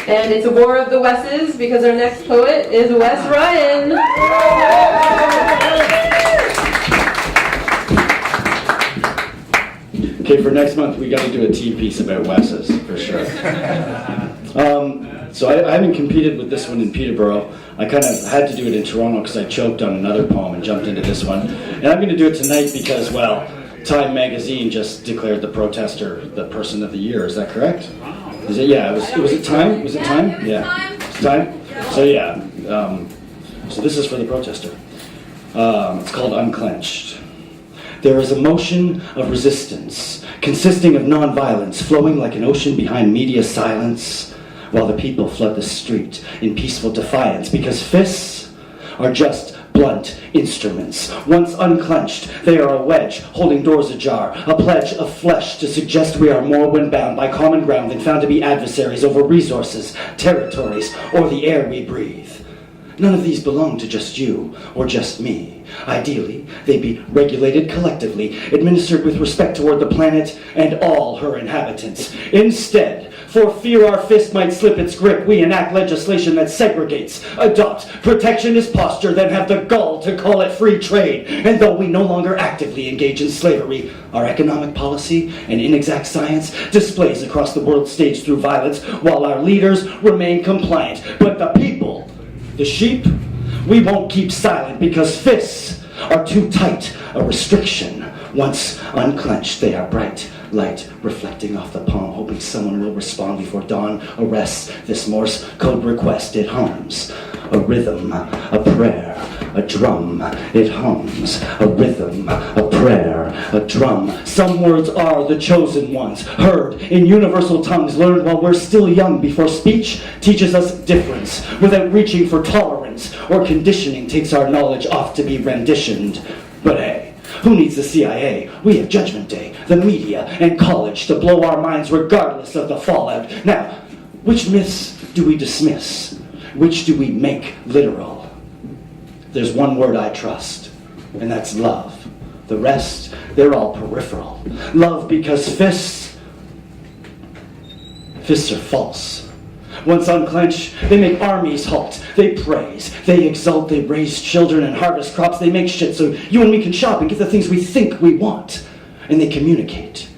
And it's a War of the Wesses because our next poet is Wes Ryan. Okay, for next month we got to do a tea piece about Wesses, for sure. So I haven't competed with this one in Peterborough. I kind of had to do it in Toronto because I choked on another poem and jumped into this one. And I'm going to do it tonight because, well, Time magazine just declared the protester the person of the year. Is that correct? Is it? Yeah. Was it Time? Was it Time? Yeah. It's Time. So yeah. So this is for the protester. It's called Unclenched. There is a motion of resistance, consisting of non-violence, flowing like an ocean behind media silence, while the people flood the street in peaceful defiance, because fists are just blunt instruments. Once unclenched, they are a wedge holding doors ajar, a pledge of flesh to suggest we are more when bound by common ground than found to be adversaries over resources, territories, or the air we breathe. None of these belong to just you or just me. Ideally, they be regulated collectively, administered with respect toward the planet and all her inhabitants. Instead, for fear our fist might slip its grip, we enact legislation that segregates, adopt protectionist posture, then have the gall to call it free trade. And though we no longer actively engage in slavery, our economic policy and inexact science displays across the world stage through violence, while our leaders remain compliant. But the people, the sheep, we won't keep silent because fists are too tight a restriction. Once unclenched, they are bright light reflecting off the palm, hoping someone will respond before dawn arrests this Morse code request. It hums a rhythm, a prayer, a drum. It hums a rhythm, a prayer, a drum. Some words are the chosen ones, heard in universal tongues, learned while we're still young, before speech teaches us difference without reaching for tolerance, or conditioning takes our knowledge off to be renditioned. But hey, who needs the CIA? We have Judgment Day, the media, and college to blow our minds regardless of the fallout. Now, which myths do we dismiss? Which do we make literal? There's one word I trust, and that's love. The rest, they're all peripheral. Love because fists are false. Once unclenched, they make armies halt. They praise, they exalt, they raise children and harvest crops. They make shit so you and me can shop and get the things we think we want. And they communicate.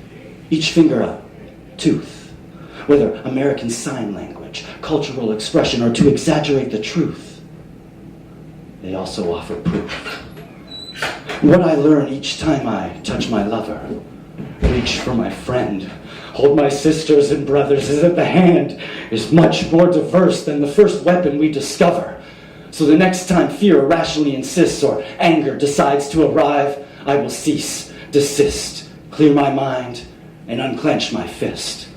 Each finger a tooth. Whether American Sign Language, cultural expression, or to exaggerate the truth, they also offer proof. What I learn each time I touch my lover, reach for my friend, hold my sisters and brothers, is that the hand is much more diverse than the first weapon we discover. So the next time fear irrationally insists or anger decides to arrive, I will cease, desist, clear my mind, and unclench my fist.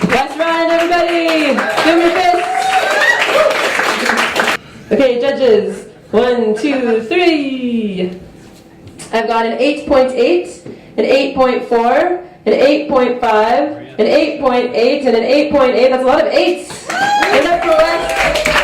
Wes Ryan, everybody! Give me a fist! Okay, judges. 1, 2, 3. I've got an 8.8, an 8.4, an 8.5, an 8.8, and an 8.8. That's a lot of 8s. Enough for Wes.